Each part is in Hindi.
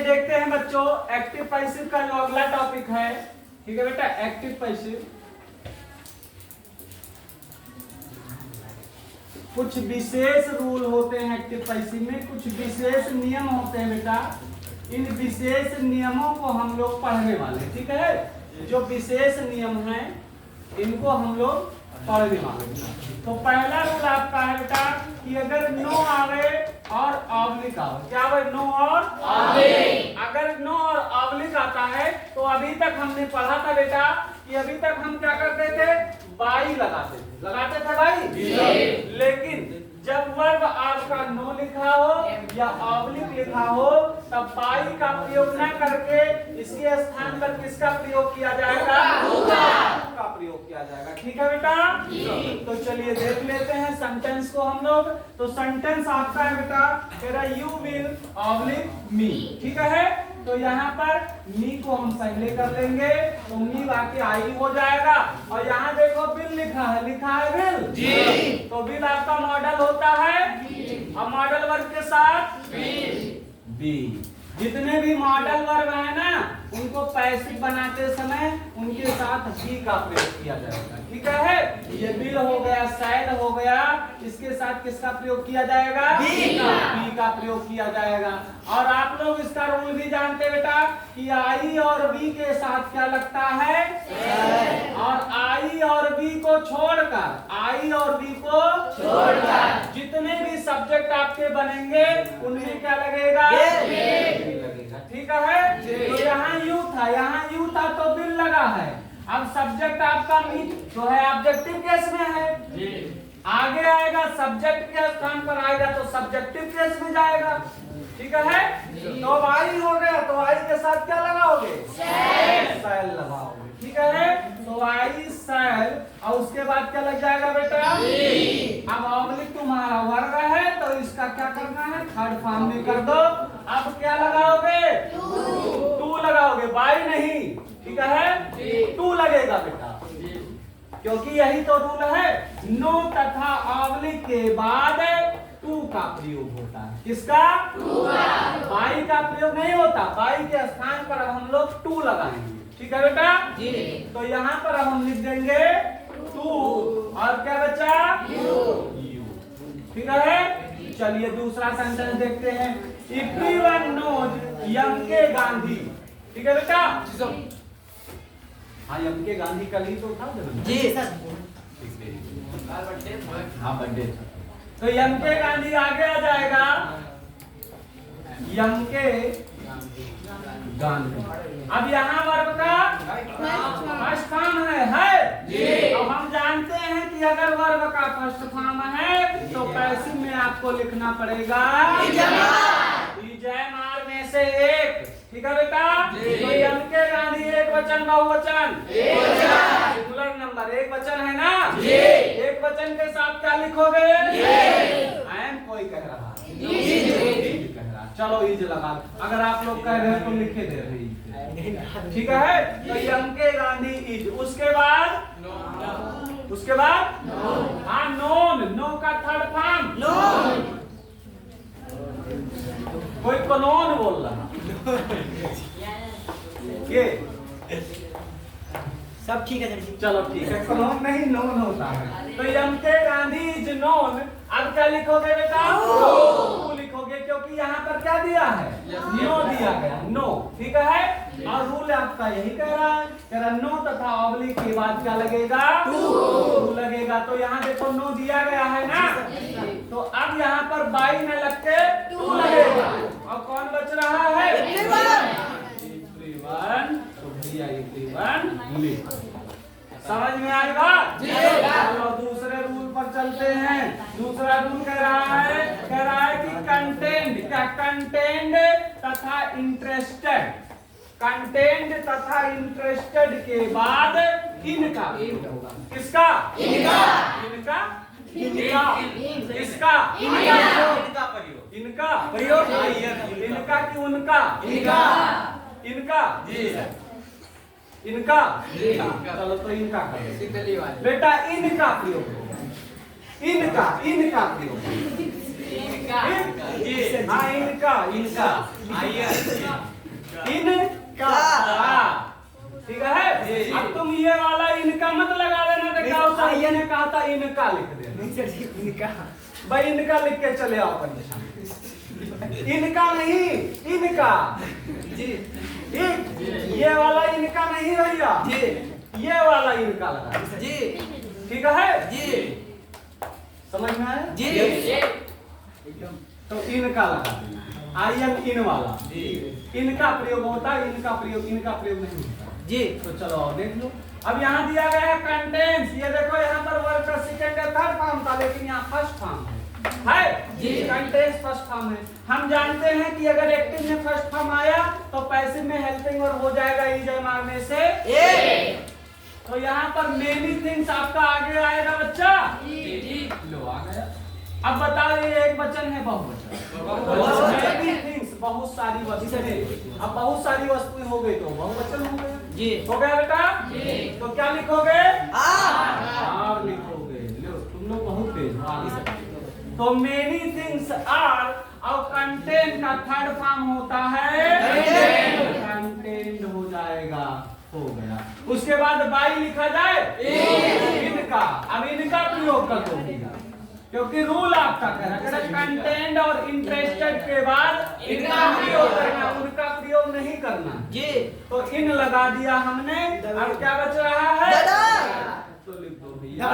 देखते हैं बच्चों, एक्टिव पैसिव का जो अगला टॉपिक है, ठीक है बेटा, एक्टिव पैसिव। कुछ विशेष रूल होते हैं एक्टिव पैसिव में, कुछ विशेष नियम होते हैं बेटा। इन विशेष नियमों को हम लोग पढ़ने वाले, ठीक है। जो विशेष नियम हैं इनको हम लोग पढ़ने वाले। तो पहला रूल आपका है बेटा कि अगर नो आवे और ऑब्लिक आवे, क्या आवे? नो और ऑब्लिक। अगर नो और ऑब्लिक आता है तो अभी तक हमने पढ़ा था बेटा कि अभी तक हम क्या करते थे? बाई लगाते थे बाई। लेकिन जब वर्ब आपका नो लिखा हो या ऑब्लिक लिखा हो तब बाई का प्रयोग न करके इसके स्थान पर किसका प्रयोग किया जाएगा? का प्रयोग किया जाएगा, ठीक है बेटा। तो चलिए देख लेते हैं सेंटेंस को हम लोग। तो सेंटेंस आपका है बेटा, तेरा यू विल ऑब्लिक मी, ठीक है। तो यहाँ पर मी को हम पहले कर लेंगे तो मी बाकी आई हो जाएगा। और यहाँ देखो बिल लिखा है बिल जी। तो बिल आपका मॉडल होता है और मॉडल वर्ब के साथ बी। जितने भी मॉडल वर्ब है ना उनको पैसिव बनाते समय उनके साथ बी का प्रयोग किया जाएगा, ठीक है। ये बिल हो गया, सैल हो गया, इसके साथ किसका प्रयोग किया जाएगा? बी का प्रयोग किया जाएगा। और आप लोग इसका रूल भी जानते बेटा कि आई और बी के साथ क्या लगता है? और आई और बी को छोड़कर जितने भी सब्जेक्ट आपके बनेंगे उनमें क्या लगेगा? लगेगा, ठीक है। तो यहाँ यू था तो बिल लगा है। अब सब्जेक्ट आपका मी जो है ऑब्जेक्टिव केस में है, आगे आएगा सब्जेक्ट के स्थान पर आएगा तो सब्जेक्टिव केस में जाएगा, ठीक है। तो आई हो गया तो आई के साथ क्या लगाओगे? सेल लगाओगे, ठीक है। तो आई सेल और उसके बाद क्या लग जाएगा बेटा? अब ऑब्लिक तुम्हारा वर्ग है तो इसका क्या करना है? थर्ड फॉर्म में कर दो। अब क्या लगाओगे? टू लगाओगे, बाई नहीं, ठीक है। टू लगेगा बेटा क्योंकि यही तो रूल है। नो तथा ऑब्लिक के बाद टू का प्रयोग होता है। किसका? टू का। बाई का प्रयोग नहीं होता। बाई के स्थान पर अब हम लोग टू लगाएंगे, ठीक है बेटा जी। तो यहाँ पर अब हम लिख देंगे टू और क्या बचा? यू, ठीक है। चलिए दूसरा सेंटेंस देखते हैं। Everyone knows MK. गांधी, ठीक है बेटा। हाँ एम.के. गांधी कल ही तो था जन्मदिन जी सर। हाँ बर्थडे। तो एम.के. गांधी आगे आ जाएगा एम.के. गांधी। अब यहाँ वर्ब का फर्स्ट फॉर्म है जी। अब हम जानते हैं कि अगर वर्ब का फर्स्ट फॉर्म है तो पैसिव में आपको लिखना पड़ेगा मार में से एक, ठीक है बेटा। तो एम.के. गांधी एक वचन बहुवचन सिंगुलर नंबर एक वचन है ना जी। एक वचन के साथ क्या लिखोगे? एम कोई कह रहा है, चलो इज लगा। अगर आप लोग कह रहे हैं तो लिखे दे रहे, ठीक है। तो एम.के. गांधी इज। उसके बाद हाँ नोन, नो का थर्ड फॉर्म कोई कनोन बोल रहा ये सब ठीक है सर जी। चलो ठीक है, कनोन नहीं नोन होता है। तो एम.के. Gandhi is known. अब क्या लिखोगे बेटा? टू लिखोगे क्योंकि यहाँ पर क्या दिया है? नो दिया गया, नो, ठीक है। और रूल आपका यही कह रहा है नो तथा ऑब्लिक के बाद क्या लगेगा? टू लगेगा। तो यहाँ देखो नो दिया गया है ना, तो अब यहाँ पर बाई में लग के टू लगेगा। और कौन बच रहा है? एवरीवन। तो भैया एवरीवन समझ में आएगा? चलो दूसरे रूल पर चलते हैं। दूसरा रूल कह रहा है कि कंटेंट क्या? कंटेंट तथा इंटरेस्टेड, कंटेंट तथा इंटरेस्टेड के बाद इनका होगा। किसका? इनका। किसका? इनका प्रयोग। इनका कि उनका? इनका जी। इनका चलो तो इनका बेटा, इनका प्रयोग होगा। इनका प्रयोग इनका, हाँ इनका, इनका, इनका, ठीक है। अब तुम ये वाला इनका मत लगा देना, तो क्या होता है, ये ने कहा था इनका लिख देना, इनका भाई, इनका लिख के चले आओ पंडित, इनका नहीं, इनका जी, ये वाला इनका नहीं भैया जी, ये वाला इनका लगा जी, ठीक है जी, समझ में आया जी। तो इनका लगा देना, आई एम इन वाला, इनका प्रयोग होता है, इनका प्रयोग नहीं होता जी। तो चलो और देख लो, अब यहाँ दिया गया है कंटेंट्स, ये देखो यहाँ पर वर्ब का सेकंड या थर्ड फॉर्म था, लेकिन यहाँ फर्स्ट फॉर्म है जी, कंटेंट्स फर्स्ट फॉर्म है। हम जानते हैं कि अगर एक्टिव में फर्स्ट फॉर्म आया तो पैसिव में हेल्पिंग और हो जाएगा इज मारने से ए। तो यहाँ पर मेनी थिंग्स आपका आगे आएगा बच्चा जी, लो आ गया। अब बताओ ये एक वचन है बहुवचन, मेनी थिंग्स बहुत सारी वस्तुएं, अब बहुत सारी वस्तुएं हो गई तो बहुवचन हो गया जी, हो गया बेटा जी। तो क्या लिखोगे, आर लिखोगे, लो तुम लोग बहुत तेज हो आगे से। तो मेनी थिंग्स आर और कंटेंट का थर्ड फॉर्म होता है कंटेंट, हो जाएगा, हो गया। उसके बाद बाई लिखा जाए इनका, अब इनका प्रयोग कर दो क्योंकि रूल आपका कह रहा है कंटेंट और इंटरेस्टेड के बाद इनका प्रयोग करना, उनका प्रयोग नहीं करना जी। तो इन लगा दिया हमने, अब क्या बच रहा है, तो लिख दो भैया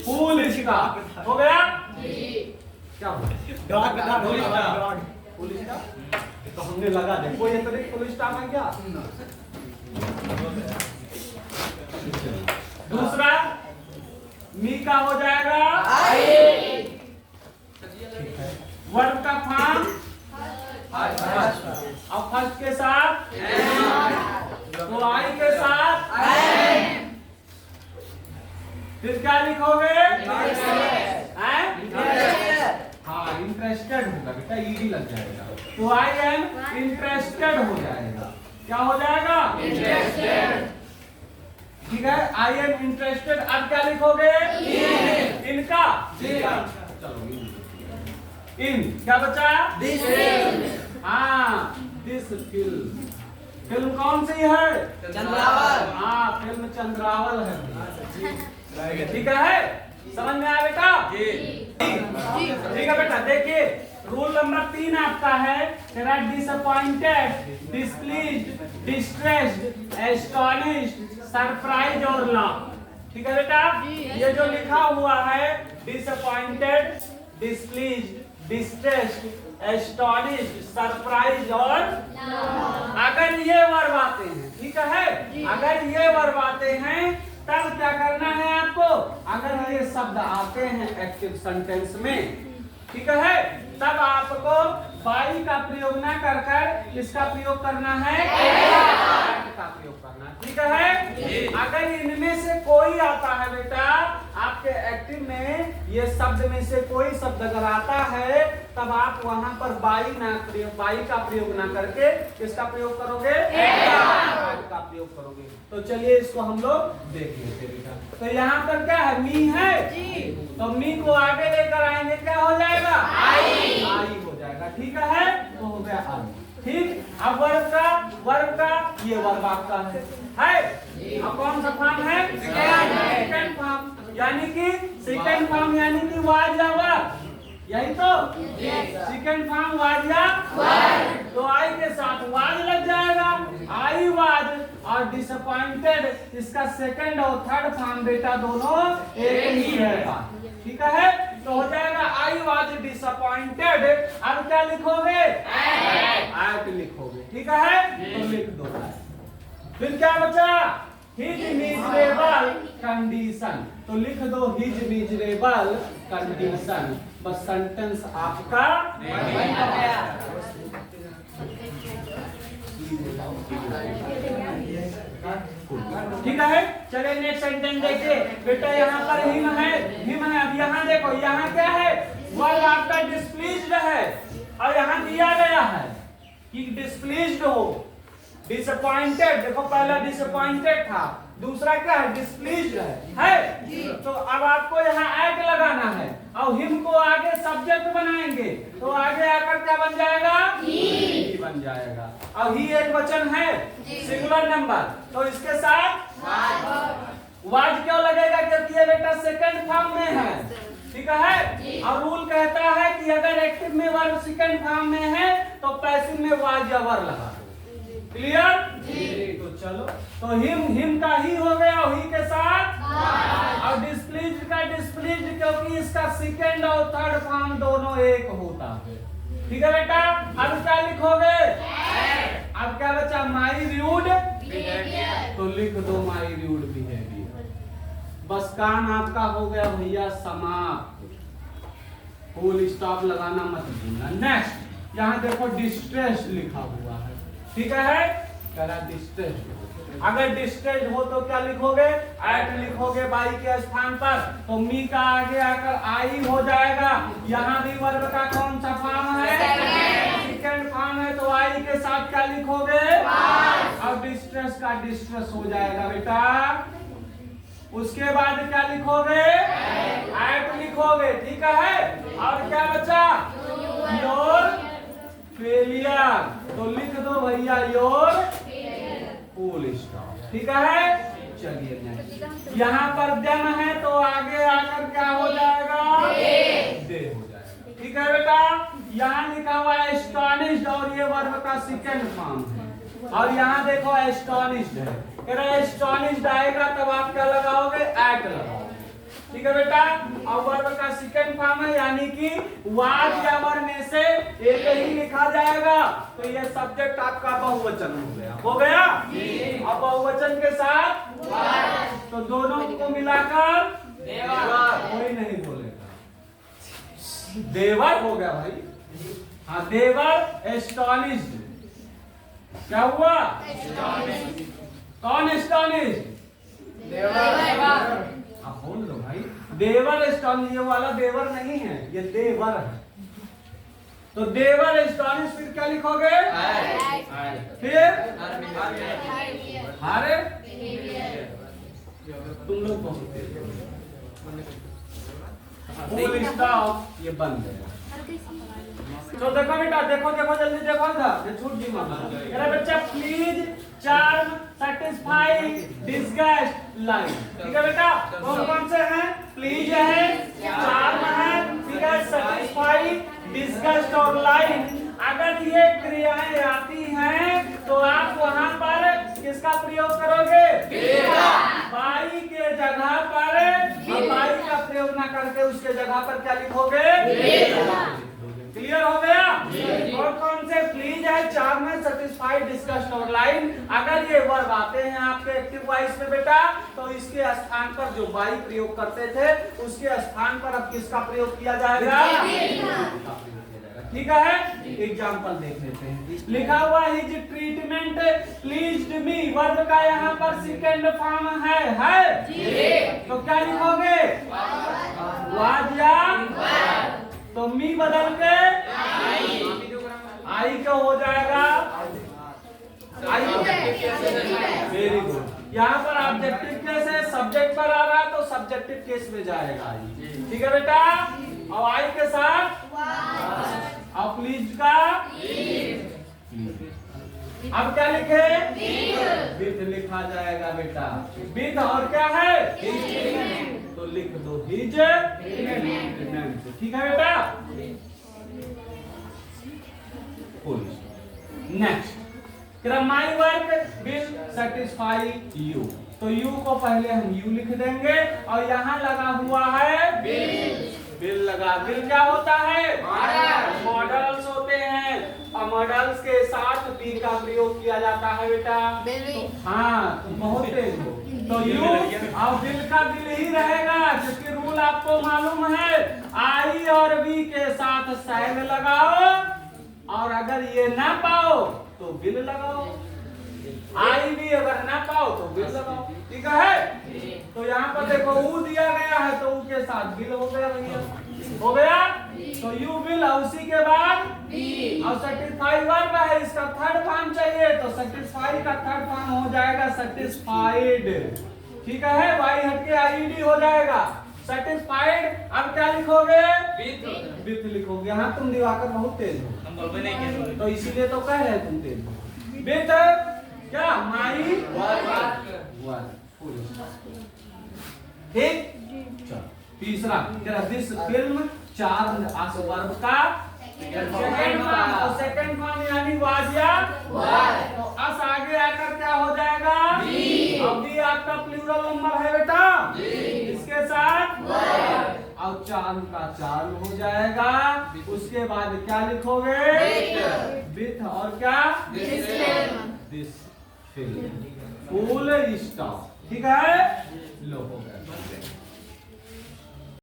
फूल, इसका हो गया क्या, फूल इसका तो हमने लगा दे, कोई फुल स्टॉप है क्या। दूसरा मी का हो जाएगा आई, वर्ब का फॉर्म अब फर्स्ट के साथ तो आई के साथ, फिर क्या लिखोगे, हाँ इंटरेस्टेड होगा बेटा, ईडी लग जाएगा, तो आई एम इंटरेस्टेड हो जाएगा, क्या हो जाएगा इंटरेस्टेड, ठीक है। आई एम इंटरेस्टेड, अब क्या लिखोगे इनका, चलो इन क्या बचा, दिस, हाँ दिस फिल्म, फिल्म कौन सी है, चंद्रावल, हाँ फिल्म चंद्रावल है, ठीक है, समझ में आया बेटा ठीक है बेटा। देखिए रूल नंबर 3 आपका है, तेरा disappointed, displeased, distressed, astonished, surprise और लॉक, ठीक है बेटा। ये जो लिखा हुआ है disappointed, displeased, distressed, astonished, surprise और अगर ये वर्ब आते हैं, ठीक है, अगर ये वर्ब आते हैं तब क्या करना है आपको, अगर ये शब्द आते हैं एक्टिव सेंटेंस में, ठीक है, तब आपको बाई का प्रयोग ना कर कर इसका प्रयोग करना है, का प्रयोग करना, ठीक है। अगर इनमें से कोई आता है बेटा आपके एक्टिव में, ये शब्द में से कोई शब्द अगर आता है तब आप वहां पर बाई का प्रयोग ना करके किसका प्रयोग करोगे, का प्रयोग करोगे। तो चलिए इसको हम लोग देख लेते बेटा। तो यहाँ पर क्या है, मी है जी, तो मी को आगे लेकर आएंगे, क्या हो जाएगा आई हो जाएगा, ठीक है, तो हो गया आई, ठीक। अब वर्ब का ये वर्ब आपका है, अब कौन सा फॉर्म है, सेकंड फॉर्म, यानी कि सेकंड फॉर्म यानी कि वाज या वर्ब, यही तो सेकंड फॉर्म वाज या वर्ब, तो आई के साथ वाज लग जाएगा, आई वाज, और डिसअपॉइंटेड इसका सेकंड और थर्ड फॉर्म बेटा दोनों एक ही है, ठीक है। तो हो जाएगा आई वाज डिसअपॉइंटेड, अब क्या लिखोगे, एट लिखोगे, ठीक है, तो लिख दो। फिर क्या बचा, हिज मिजरेबल कंडीशन, तो लिख दो हिज मिजरेबल कंडीशन, बस सेंटेंस आपका बन गया। ठीक है, चलिए नेक्स्ट सेंटेंस देखिए बेटा। यहाँ पर हिम है, अब यहाँ देखो, यहाँ क्या है, वर्ब आपका डिस्प्लीज्ड है, और यहाँ दिया गया है कि डिस्प्लीज्ड हो, डिसअपॉइंटेड, देखो पहला डिसअपॉइंटेड था, दूसरा क्या है, डिस्प्लीज्ड है? तो अब आपको यहाँ एट लगाना है और हिम को आगे सब्जेक्ट बनाएंगे तो आगे आकर क्या बन जाएगा, ही बन जाएगा। और ही एक वचन है, सिंगुलर नंबर, तो इसके साथ वाज क्यों लगेगा, क्योंकि ये बेटा सेकंड फॉर्म में है, ठीक है। और रूल कहता है कि अगर एक्टिव में वर्ब सेकंड फॉर्म में है तो पैसिव में वाज या वर लगा दो। क्लियर? तो चलो, तो हिम का ही हो गया, ही के साथ, और डिस्प्लीज्ड का डिस्प्लीज्ड, क्योंकि इसका सेकंड और थर्ड फॉर्म दोनों एक होता है, ठीक है बेटा। अब क्या लिखोगे, अब क्या बचा, माई रूड, तो लिख दो माई रूड बिहेवियर। बस काम आपका हो गया भैया समाप्त, फुल स्टॉप लगाना मत भूलना। नेक्स्ट यहाँ देखो डिस्ट्रेस लिखा हुआ है, ठीक है, करा डिस्ट्रेस। अगर डिस्ट्रेस हो तो क्या लिखोगे, एट लिखोगे बाई के स्थान पर, तो मी का आगे आकर आई हो जाएगा। यहाँ भी वर्ब का कौन सा फॉर्म है, सेकंड फॉर्म है, तो आई के साथ क्या लिखोगे, अब डिस्ट्रेस का डिस्ट्रेस हो जाएगा बेटा। उसके बाद क्या लिखोगे, एट लिखोगे, ठीक है। और क्या बचा, योर फेलियर, तो लिख दो भैया योर फुल स्टॉप, ठीक है। चलिए नेक्स्ट, यहाँ पर देम है तो आगे आकर क्या हो जाएगा, दे हो जाएगा, ठीक है बेटा। यहाँ लिखा हुआ है एस्टोनिश्ड, और ये वर्ब का सेकंड फॉर्म है, और यहाँ देखो एस्टोनिश्ड है, एस्टोनिश्ड आएगा तब आप क्या लगाओगे, एट लगाओगे, ठीक है बेटा। और वर्ब का सेकंड फॉर्म है, यानी कि वाज या वर में से एक ही लिखा जाएगा, तो ये सब्जेक्ट आपका बहुवचन हो गया, हो गया। अब बहुवचन के साथ तो दोनों को मिलाकर देवर, कोई नहीं बोलेगा, देवर हो गया भाई। हाँ, देवर एस्टोनिश्ड, क्या हुआ, कौन एस्टोनिश्ड, आप बोल दो भाई, देवर एस्टोनिश, ये वाला देवर नहीं है, ये देवर है, तो देवर एस्टोनिश, फिर क्या लिखोगे, फिर हारे, तुम लोग बहुत फुल स्टॉप, ये बंद है। तो देखो बेटा, देखो देखो जल्दी देखो इधर, छूट जी मामा, अरे बच्चा please charm satisfy disgust line, ठीक है बेटा। कौन कौन से हैं, प्लीज है, चार्म है, ठीक है, सेटिस्फाई, डिसगस्ट और लाइन। अगर ये क्रियाएं आती हैं तो आप वहां पर किसका प्रयोग करोगे, बाई के जगह पर, बाई का प्रयोग ना करके उसके जगह पर क्या लिखोगे, क्लियर हो गया। और कौन से प्लीज है, चार्म में, सेटिस्फाइड, डिस्कस्ड और लाइन। अगर ये वर्ब आते हैं आपके एक्टिव वॉइस में बेटा, तो इसके स्थान पर जो बाई प्रयोग करते थे उसके स्थान पर अब किसका प्रयोग किया जाएगा, ठीक है। एग्जाम्पल देख लेते हैं, लिखा हुआ हिज ट्रीटमेंट प्लीज्ड मी, वर्ब का यहाँ पर सेकंड फॉर्म है तो क्या लिखोगे, वाज या, तो मी बदल के आई का हो जाएगा, वेरी गुड। यहाँ पर ऑब्जेक्टिव केस है, सब्जेक्ट पर आ रहा है तो सब्जेक्टिव केस में जाएगा, ठीक है बेटा। और आई के साथ और प्लीज का, अब क्या लिखे, विथ लिखा जाएगा बेटा, विथ और क्या है, तो लिख दो हिज, ठीक है बेटा। Next, my work will satisfy you, तो यू को पहले हम यू लिख देंगे और यहाँ लगा हुआ है बिल लगा। बिल क्या होता है, मॉडल्स होते हैं, और मॉडल्स के साथ बी का प्रयोग किया जाता है बेटा। हाँ, बहुत तेज हो, तो यू और बिल का बिल ही रहेगा, क्योंकि रूल आपको मालूम है, आई और बी के साथ सैग लगाओ, और अगर ये ना पाओ तो बिल लगाओ, आई भी अगर ना पाओ तो बिल लगाओ, ठीक है। तो यहाँ पर देखो ऊ दिया गया है तो ऊ के साथ बिल हो गया भैया, हो गया। तो यू बिल, उसी के बाद और सेटिस्फाई वर्ब है, इसका थर्ड फॉर्म चाहिए लिखोगे तो सेटिस्फाई का थर्ड फॉर्म हो जाएगा सेटिस्फाइड, ठीक है, वाई हट के आईडी हो जाएगा सेटिस्फाइड। अब क्या लिखोगे? विथ लिखोगे। हाँ तुम दिवाकर बहुत तेज हो, हम बोलबे नहीं किए तो इसीलिए तो कह रहे तुम तेज हो। विथ क्या? माई वर्क, ठीक। चलो तीसरा दिस फिल्म, चार वर्ब का सेकंड फॉर्म यानी वाज या तो अस आगे आकर क्या हो जाएगा? अब भी आपका प्लूरल नंबर है बेटा, इसके साथ अब चाल का चाल हो जाएगा। उसके बाद क्या लिखोगे? विथ और क्या? दिस फिल्म, फुल स्टॉप, ठीक है।